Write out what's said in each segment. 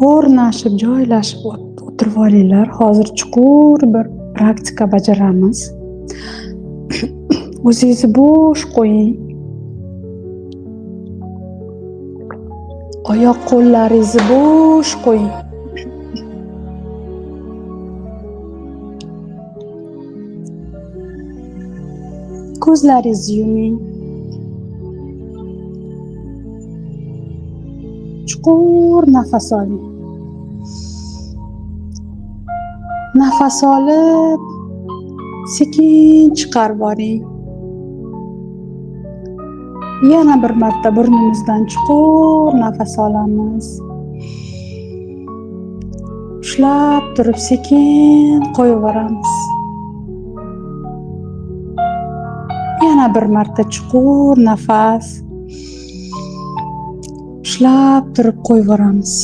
o'rnashib joylashib o'tirib olinglar. Hozir chuqur bir praktika bajaramiz. O'zingizni bo'sh qo'ying. Oyoq qo'llaringizni bo'sh qo'ying. Ko'zlaringizni yuming. Chuqur nafas oling. Nafas olib, sekin chiqarib yuboring. Yana bir marta burnimizdan chuqur nafas olamiz. Ushlab turib sekin qo'yib yuboramiz. Yana bir marta chuqur nafas. Ushlab turib qo'yib yuboramiz.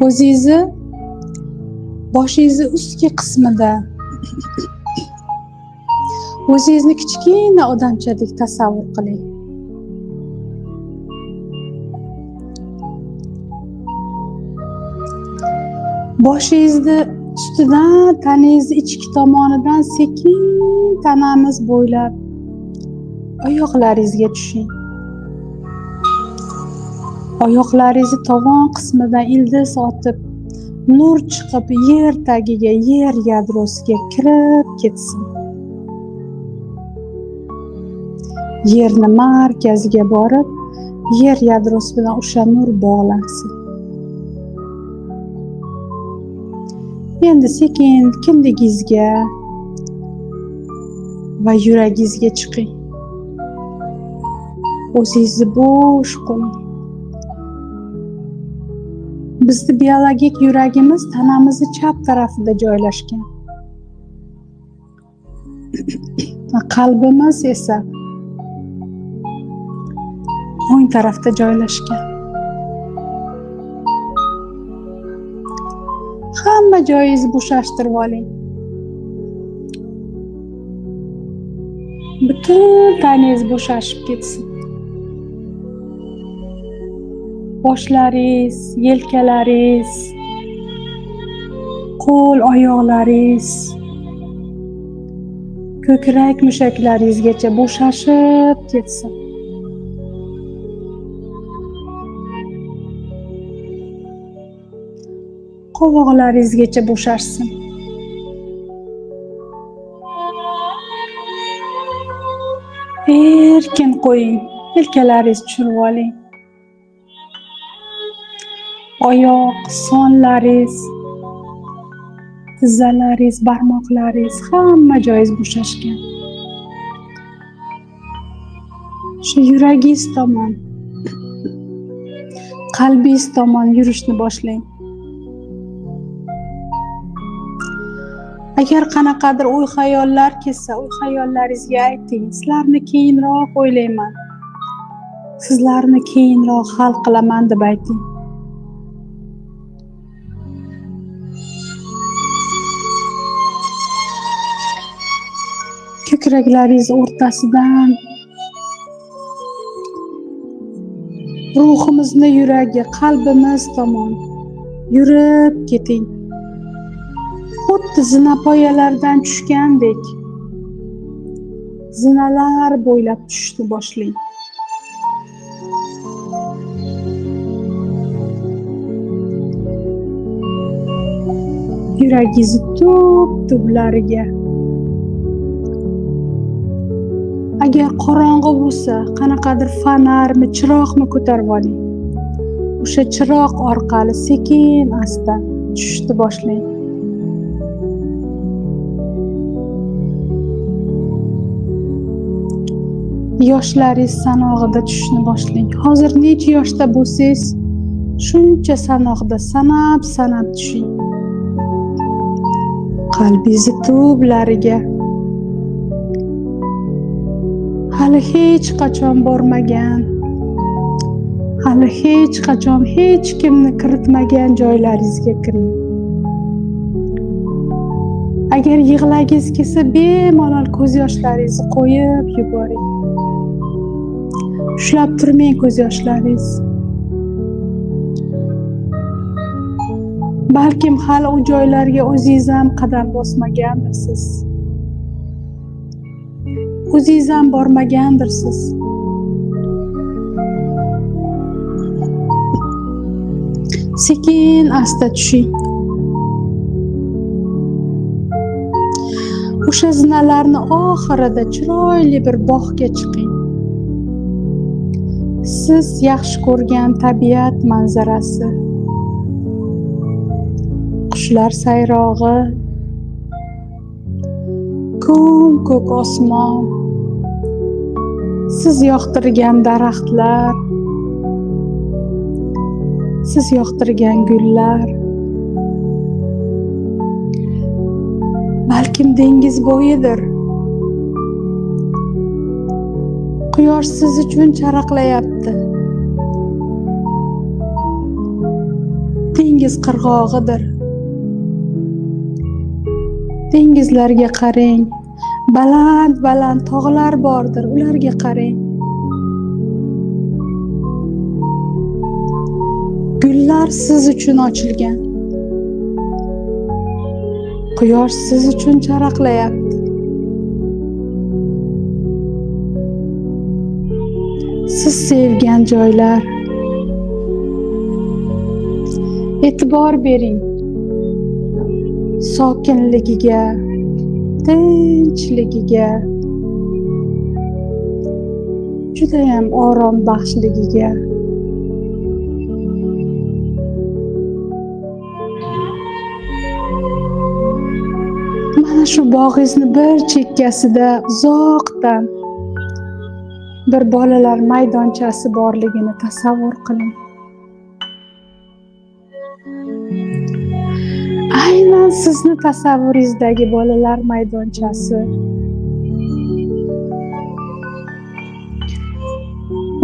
O'zingizni boshingizni ustki qismida o'zingizni kichkina odamchadek tasavvur qiling. Boshingizni ustidan tanangizni ichki tomonidan sekin tanamiz bo'ylab oyoqlaringizga tushing. Oyoqlaringizni tovon qismidan ildiz otib, nur chiqib yer tagiga, yer yadrosiga kirib ketsin. Yerni markaziga borib, yer yadrosi bilan o'sha nur bog'lansin. Endi sekin kimligingizga va yuragingizga chiqing. O'zingizni bo'sh qo'ying. Bizning biologik yuragimiz tanamizning chap tarafida joylashgan. Qalbimiz esa o'ng tarafda joylashgan. Hamma joyingizni bo'shashtirib oling. Butun tanangiz bo'shashib ketsin. Boshlaringiz, yelkalaringiz, qo'l oyoqlaringiz, ko'krak mushaklaringizgacha bo'shashib ketsin. Qovoqlaringizgacha bo'shashsin. Erkin qo'ying, yelkalaringizni tushirib oling. Oyoq, sonlaringiz, tizzalaringiz, barmoqlaringiz, hamma joyingiz bo'shashgan. Shu yuragingiz tomon, qalbingiz tomon yurishni boshlang. Agar qanaqadir o'y-xayollar kelsa, o'y-xayollaringizga ayting. Sizlarni keyinroq o'ylayman. Sizlarni keyinroq hal qilaman deb ayting. Ko'kraklaringiz o'rtasidan ruhimizni yuragi, qalbimiz tomon yurib keting. Xuddi zinapoyalardan tushgandek zinalar bo'ylab tushishni boshlang. Yuragingiz tub-tublariga. Agar qorong'i bo'lsa, qanaqadir fonarmi, chiroqni ko'tarib oling. O'sha chiroq orqali sekin asta tushishni boshlang. Yoshlaringiz sanog'ida tushishni boshlang. Hozir necha yoshda bo'lsangiz, shuncha sanog'ida sanab tushing. Qalbingiz tublariga. Hali hech qachon bormagan, hali hech qachon hech kimni kiritmagan joylaringizga kiring. Agar yig'lagingiz kelsa, bemalol ko'z yoshlaringizni qo'yib yuboring. Ushlab turmang ko'z yoshlaringiz. Balkim hali u joylarga o'zingiz ham qadam bosmagandirsiz. O'zingiz ham bormagandirsiz. Sekin asta tushing. O'sha zinalarni oxirida chiroyli bir bog'ga chiqing. Siz yaxshi ko'rgan tabiat manzarasi, qushlar sayrog'i, ko'k osmon, siz yoqtirgan daraxtlar, siz yoqtirgan gullar, balkim dengiz bo'yidir. Quyosh siz uchun charaqlayapti. Dengiz qirg'og'idir. Dengizlarga qarang. Baland tog'lar bordir, ularga qarang. Gullar siz uchun ochilgan. Quyosh siz uchun charaqlayapti. Siz sevgan joylar. E'tibor bering. Sokinligiga, tinchligiga, judayam orom baxshligiga. Mana shu bog'ingizni bir chekkasida uzoqdan bir bolalar maydonchasi borligini tasavvur qiling. Aynan sizni tasavvuringizdagi bolalar maydonchasi.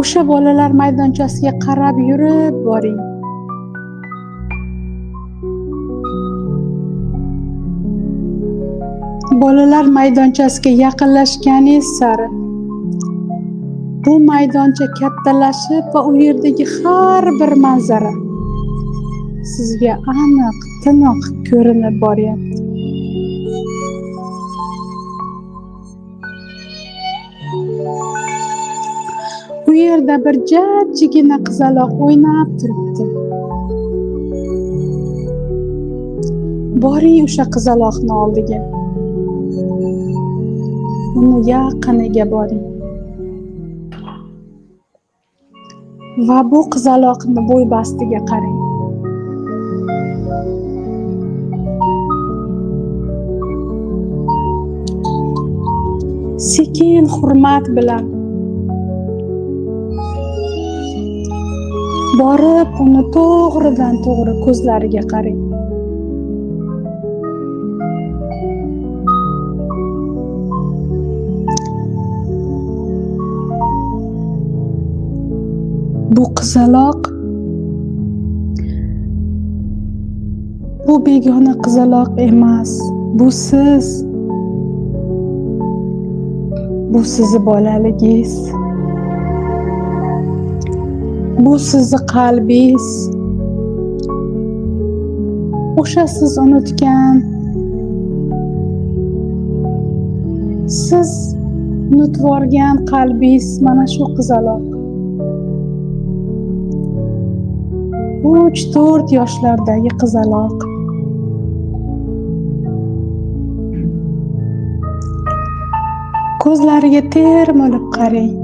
O'sha bolalar maydonchasiga qarab yurib boring. Bolalar maydonchasiga yaqinlashganingiz sari bu maydoncha kattalashib va u yerdagi har bir manzara sizga aniq, tiniq ko'rinib boryapti. U yerda bir jajjigina qizaloq o'ynab turibdi. Boring o'sha qizaloqning oldiga. Uni yaqiniga boring. Va bu qizaloqning bo'ybastiga qarang. Sekin hurmat bilan borib uni to'g'ridan to'g'ri ko'zlariga qarang. Bu qizaloq, bu begona qizaloq emas, bu siz. Bu sizni bolaligingiz. Bu sizni qalbingiz. O'sha siz unutgan, siz unutvorgan qalbingiz mana shu qizaloq. 3-4 yoshlardagi qizaloq. Ko'zlariga termilib qarang.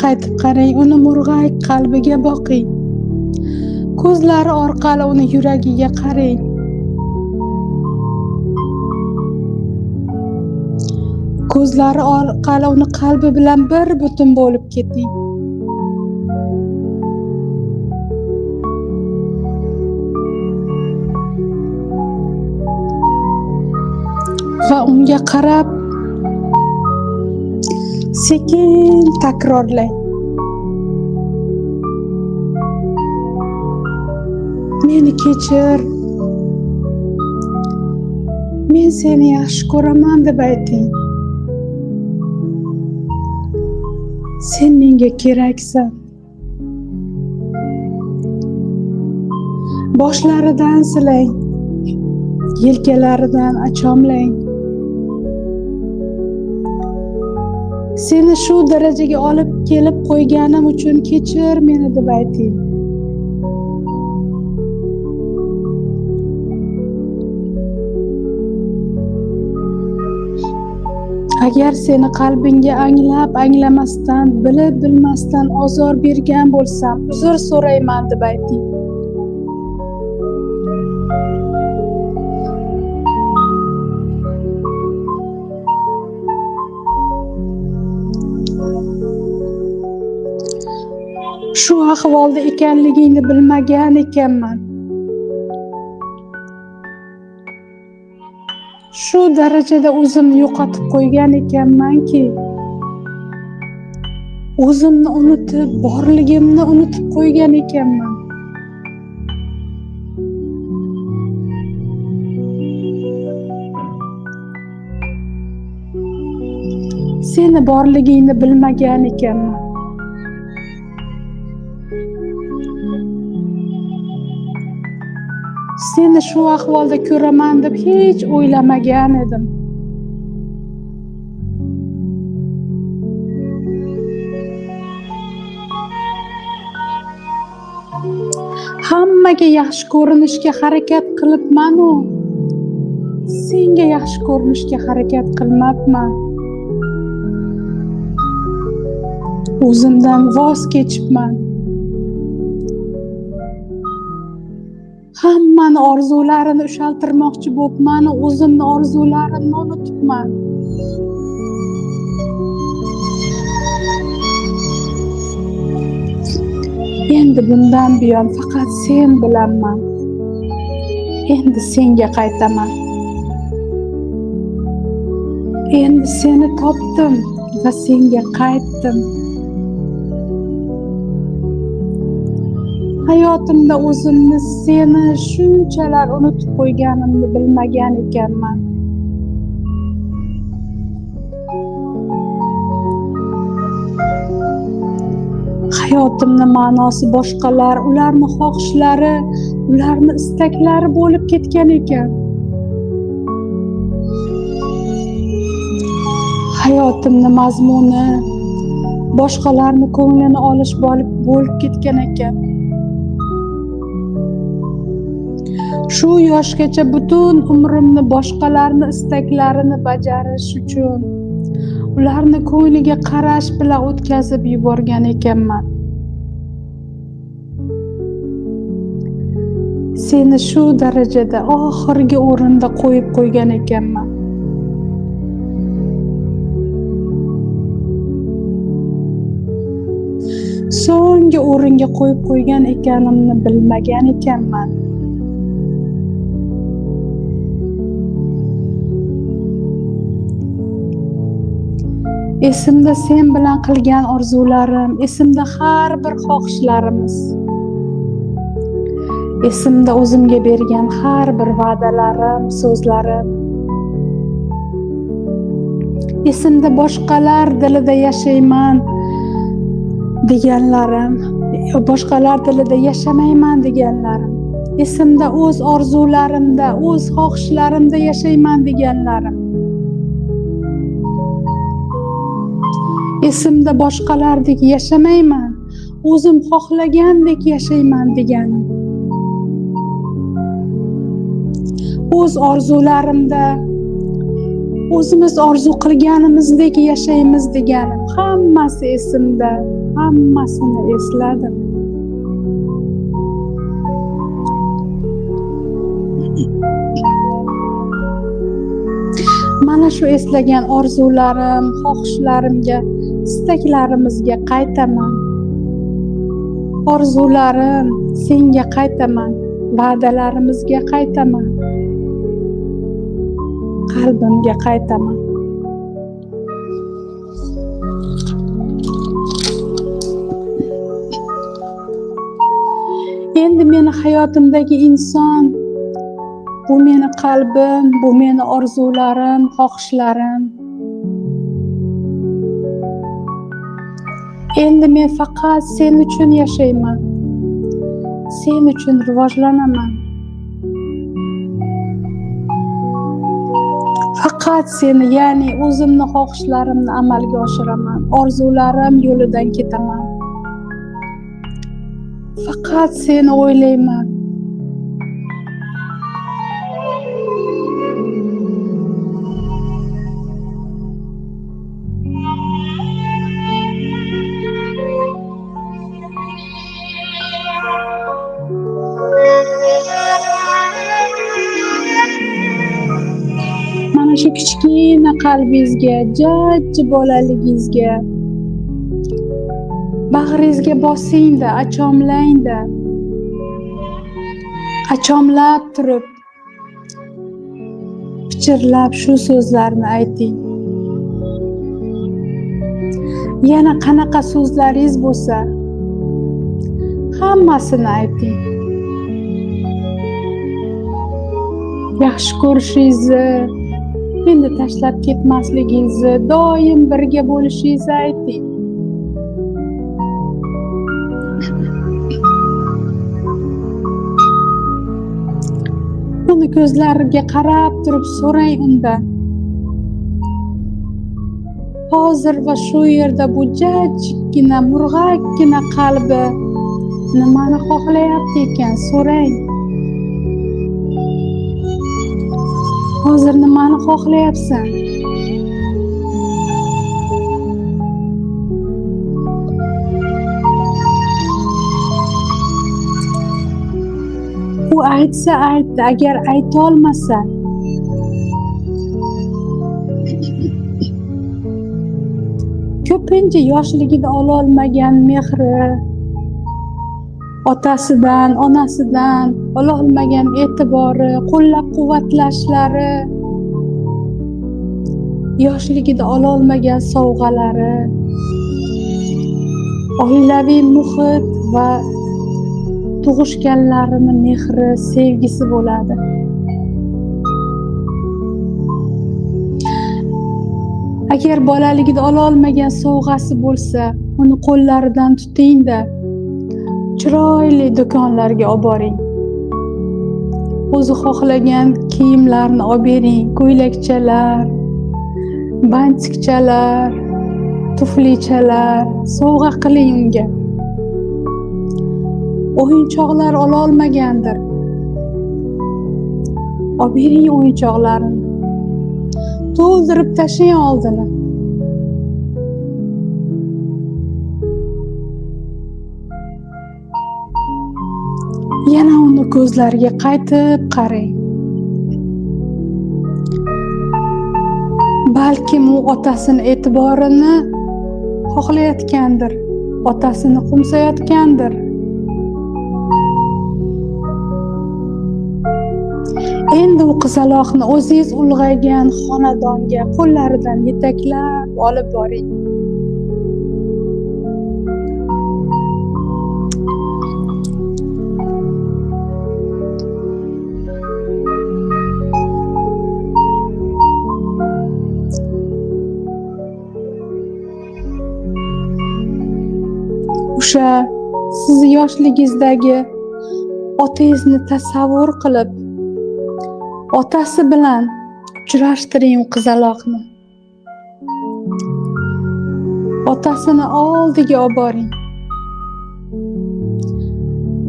Qaytib qarang, uni murg'ak qalbiga boqing. Ko'zlari orqali uni yuragiga qarang. Ko'zlari orqali uni qalbi bilan bir butun bo'lib keting. Va unga qarab sekin takrorlang. Meni kechir. Men seni yaxshi ko'raman deb ayting. Sen menga keraksan. Boshlaridan silang, yelkalaridan achomlang. Seni shu darajaga olib kelib qo'yganim uchun kechir meni deb ayting. Agar seni qalbingga anglamasdan, bilib-bilmasdan ozor bergan bo'lsam, uzr so'rayman deb ayting. Shu ahvolda ekanligingni bilmagan ekanman. Shu darajada o'zimni yo'qotib qo'ygan ekanmanki, o'zimni unutib, borligimni unutib qo'ygan ekanman. Seni borligingni bilmagan ekanman. Seni shu ahvolda ko'raman deb hech o'ylamagan edim. Hammaga yaxshi ko'rinishga harakat qilibman-u, senga yaxshi ko'rinishga harakat qilmabman. O'zimdan voz kechibman. Hammani orzularini ushaltirmoqchi bo'libman, o'zimni orzularimni unutibman. Endi bundan buyon faqat sen bilanman. Endi senga qaytaman. Endi seni topdim va senga qaytdim. Hayotimda o'zimni seni shunchalar unutib qo'yganimni bilmagan ekanman. Hayotimning ma'nosi boshqalar, ularning xohishlari, ularning istaklari bo'lib ketgan ekan. Hayotimning mazmuni boshqalarning ko'nglini olish bo'lib ketgan ekan. Shu yoshgacha butun umrimni boshqalarning istaklarini bajarish uchun, ularning ko'ngliga qarash bilan o'tkazib yuborgan ekanman. Seni shu darajada oxirgi o'rinda qo'yib qo'ygan ekanman. So'nggi o'ringa qo'yib qo'ygan ekanimni bilmagan ekanman. Esimda sen bilan qilgan orzularim, esimda har bir xohishlarimiz. Esimda o'zimga bergan har bir va'dalarim, so'zlarim. Esimda boshqalar dilida yashayman deganlarim, boshqalar dilida yashamayman deganlarim. Esimda o'z orzularimda, o'z xohishlarimda yashayman deganlarim. Esimda boshqalardek yashamayman, o'zim xohlagandek yashayman deganim. O'z orzularimda o'zimiz orzu qilganimizdek yashaymiz deganim. Hammasi esimda, hammasini esladim. Mana shu eslagan orzularim, xohishlarimga, istaklarimizga qaytaman. Orzularim senga qaytaman, va'dalarimizga qaytaman. Qalbimga qaytaman. endi meni hayotimdagi inson, bu meni qalbim, bu meni orzularim, xohishlarim. Endi men faqat sen uchun yashayman. Sen uchun rivojlanaman. Faqat seni, ya'ni o'zimni xohishlarimni amalga oshiraman. Orzularim yo'lidan ketaman. Faqat seni o'ylayman. Mana shu kichkina qalbingizga, jajji bolaligingizga bag'ringizga bosing-da, achomlang-da. Achomlab turib, pichirlab shu so'zlarni ayting. Yana qanaqa so'zlaringiz bo'lsa, hammasini ayting. Yaxshi ko'rishingizni, meni tashlab ketmasligingizni, doim birga bo'lishingizni ayting. Uni ko'zlariga qarab turib so'rang undan. Hozir va shu yerda bu jajjikkina, murg'akkina qalbi nimani xohlayapti ekan, so'rang. Hozir nimani xohlayapsan? U aytsa aytdi, agar ayta olmasa, ko'pincha yoshligida ololmagan mehri, otasidan, onasidan ololmagan e'tibori, qo'llab-quvvatlashlari, yoshligida ololmagan sovg'alari, oilaviy muhit va tug'ishganlarini mehri, sevgisi bo'ladi. Agar bolaligida ololmagan sovg'asi bo'lsa, uni qo'llaridan tuting-da, chiroyli do'konlarga olib boring. O'zi xohlagan kiyimlarni olib bering, ko'ylakchalar, bantikchalar, tuflichalar sovg'a qiling unga. O'yinchoqlar ololmagandir. Olib bering o'yinchoqlarini. To'ldirib tashlang oldini. Yana uni ko'zlariga qaytib qarang. Balkim u otasini e'tiborini xohlayotgandir. Otasini qo'msayotgandir. Endi u qizaloqni o'zingiz ulg'aygan xonadonga qo'llaridan yetaklab olib boring. O'sha siz yoshligingizdagi otangizni tasavvur qilib, otasi bilan uchrashtiring u qizaloqni. Otasini oldiga olib boring.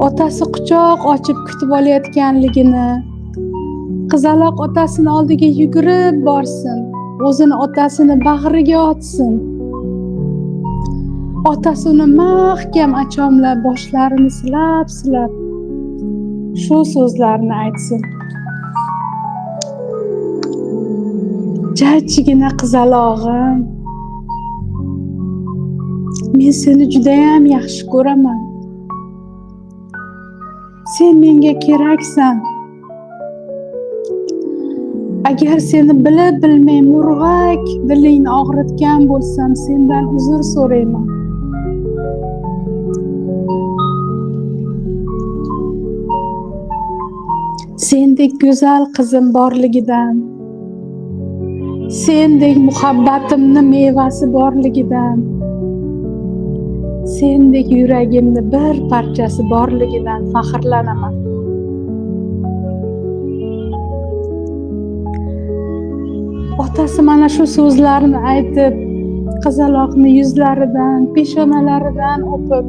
Otasi quchoq ochib kutib olayotganligini, qizaloq otasini oldiga yugurib borsin, o'zini otasini bag'riga otsin. Otasi uni mahkam achomlab, boshlarini silab shu so'zlarni aytsin. Jajjigina qizalog'im, men seni juda ham yaxshi ko'raman. Sen menga keraksan. Agar seni bilib bilmay murg'ak dilingni og'ritgan bo'lsam, sendan uzr so'rayman. sendek go'zal qizim borligidan, sendek muhabbatimni mevasi borligidan, sendek yuragimni bir parchasi borligidan faxrlanaman. Otasi mana shu so'zlarni aytib, qizaloqni yuzlaridan, peshonalaridan o'pib,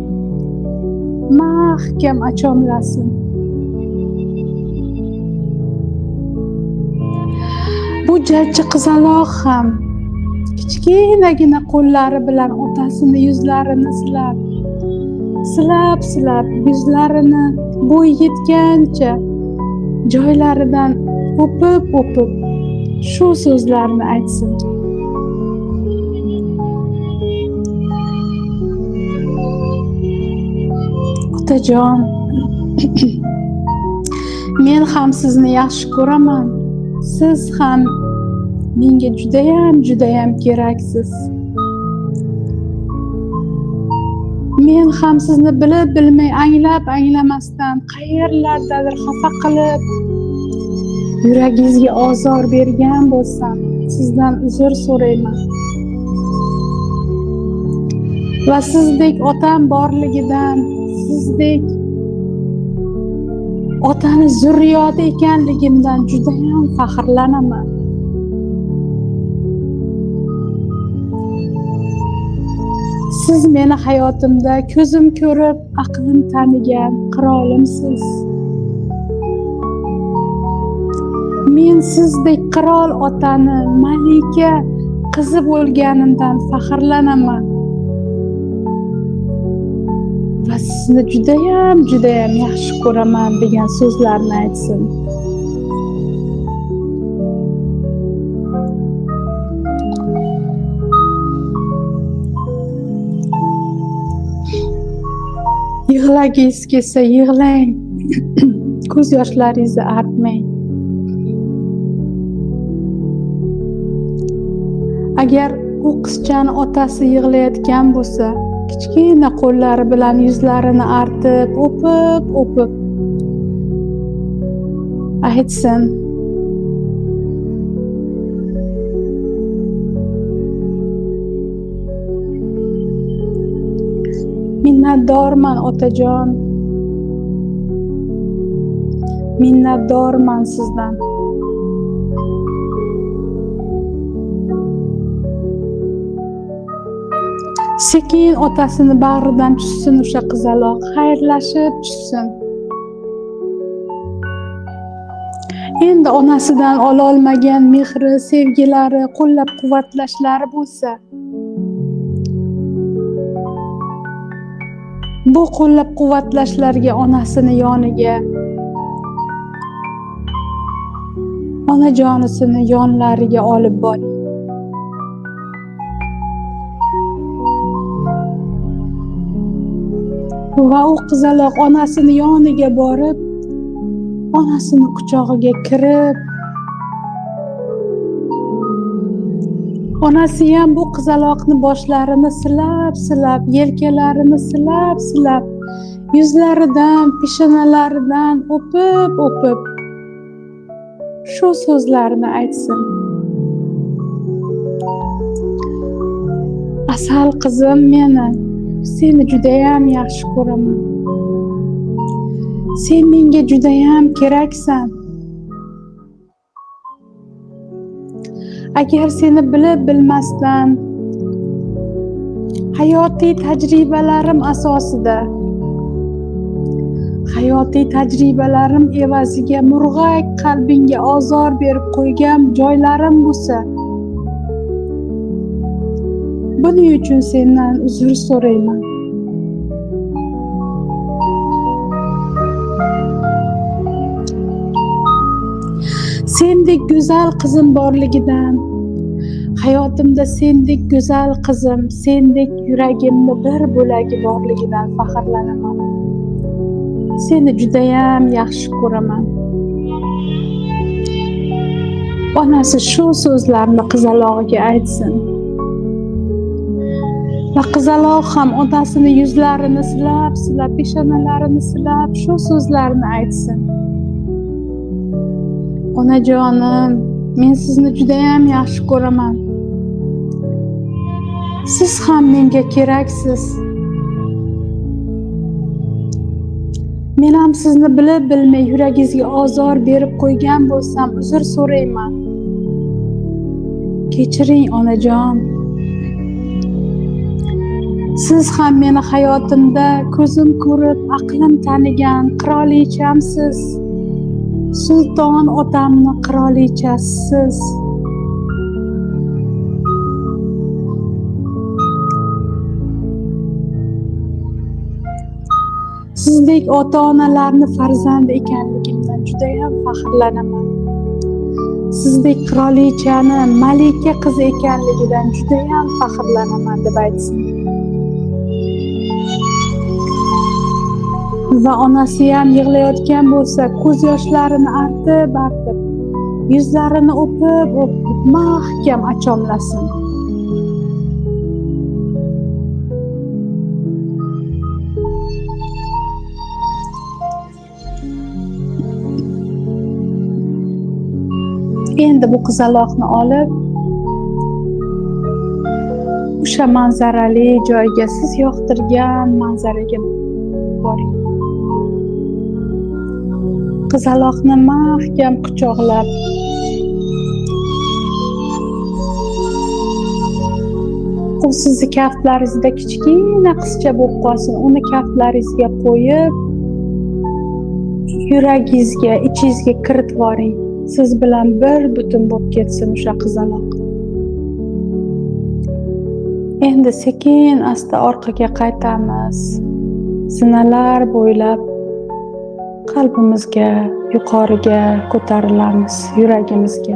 mahkam achomlasin. Bu jajji qizaloq ham kichkinagina qo'llari bilan otasini yuzlarini silab yuzlarini bo'yi yetgancha joylaridan o'pib shu so'zlarni aytsin. Otajon, men ham sizni yaxshi ko'raman. Siz ham menga judayam keraksiz. Men ham sizni bilib bilmay, anglamasdan qayerlardadir xafa qilib, yuragingizga ozor bergan bo'lsam, sizdan uzr so'rayman. Va sizdek otam borligidan, sizdek otani zurriyoti ekanligimdan judayam faxrlanaman. Siz meni hayotimda ko'zim ko'rib, aqlim tanigan qirolimsiz. Men sizdek qirol otani, malika qizi bo'lganimdan faxrlanaman. Va sizni judayam yaxshi ko'raman degan so'zlarni aytsin. Yig'lagingiz kelsa yig'lang, ko'z yoshlaringizni artmang. Agar u qizchani otasi yig'layotgan bo'lsa, kichkina qo'llari bilan yuzlarini artib, o'pib aytsin: minnatdorman otajon, minnatdorman sizdan. Sekin otasini bag'ridan tushsin o'sha qizaloq, xayrlashib tushsin. Endi onasidan ololmagan mehri, sevgilari, qo'llab-quvvatlashlari bo'lsa, bu qo'llab-quvvatlashlarga onasini yoniga, onajonisini yonlariga olib boring. Va u qizaloq onasini yoniga borib, onasini quchog'iga kirib, onasi ham bu qizaloqni boshlarini silab, yelkalarini silab, yuzlaridan, peshonalaridan o'pib shu so'zlarni aytsin: asal qizim meni, seni judayam yaxshi ko'raman. Sen menga judayam keraksan. Agar seni bilib bilmasdan, hayotiy tajribalarim asosida, hayotiy tajribalarim evaziga murg'ak qalbingga ozor berib qo'ygan joylarim bo'lsa, buning uchun sendan uzr so'rayman. Sendek go'zal qizim borligidan, hayotimda sendek go'zal qizim, sendek yuragimni bir bo'lagi borligidan faxrlanaman. Seni judayam yaxshi ko'raman. Onasi shu so'zlarni qizalog'iga aytsin. Va qizaloq ham otasini yuzlarini silab, peshonalarini silab shu so'zlarni aytsin. Onajonim, men sizni judayam yaxshi ko'raman. Siz ham menga keraksiz. Men ham sizni bilib-bilmay yuragingizga ozor berib qo'ygan bo'lsam, uzr so'rayman. Kechiring onajon. Siz ham meni hayotimda ko'zim ko'rib, aqlim tanigan qirolichamsiz. Sulton otamni qirolichasiz. Sizdek ota-onalarni farzandi ekanligimdan judayam faxrlanaman. Sizdek qirolichani malika qizi ekanligidan judayam faxrlanaman deb aytsin. Va onasi ham yig'layotgan bo'lsa, ko'z yoshlarini artib, yuzlarini o'pib, mahkam achomlasin. Endi bu qizaloqni olib o'sha manzarali joyga, siz yoqtirgan manzaraga boring. Qizaloqni mahkam quchoqlab, u sizni kaftlaringizda kichkina qizcha bo'lib qolsin, uni kaftlaringizga qo'yib, yuragingizga, ichingizga kiritib boring. Siz bilan bir butun bo'lib ketsin o'sha qizaloq. Endi sekin asta orqaga qaytamiz. Zinalar bo'ylab qalbimizga, yuqoriga ko'tarilamiz, yuragimizga.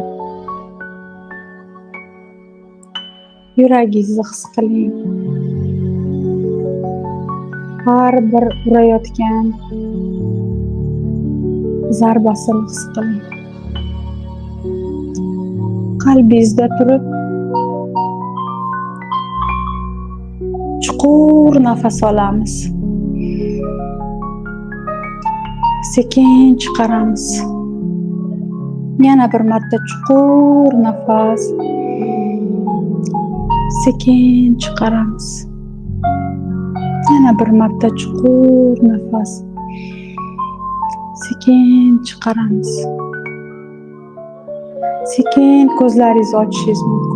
Yuragingizni his qiling. Har bir urayotgan zarbasini his qiling. Qalbingizda turib chuqur nafas olamiz. Sekin chiqaramiz. Yana bir marta chuqur nafas. Sekin chiqaramiz. Yana bir marta chuqur nafas. Sekin chiqaramiz. Sekin ko'zlaringizni ochishingiz mumkin.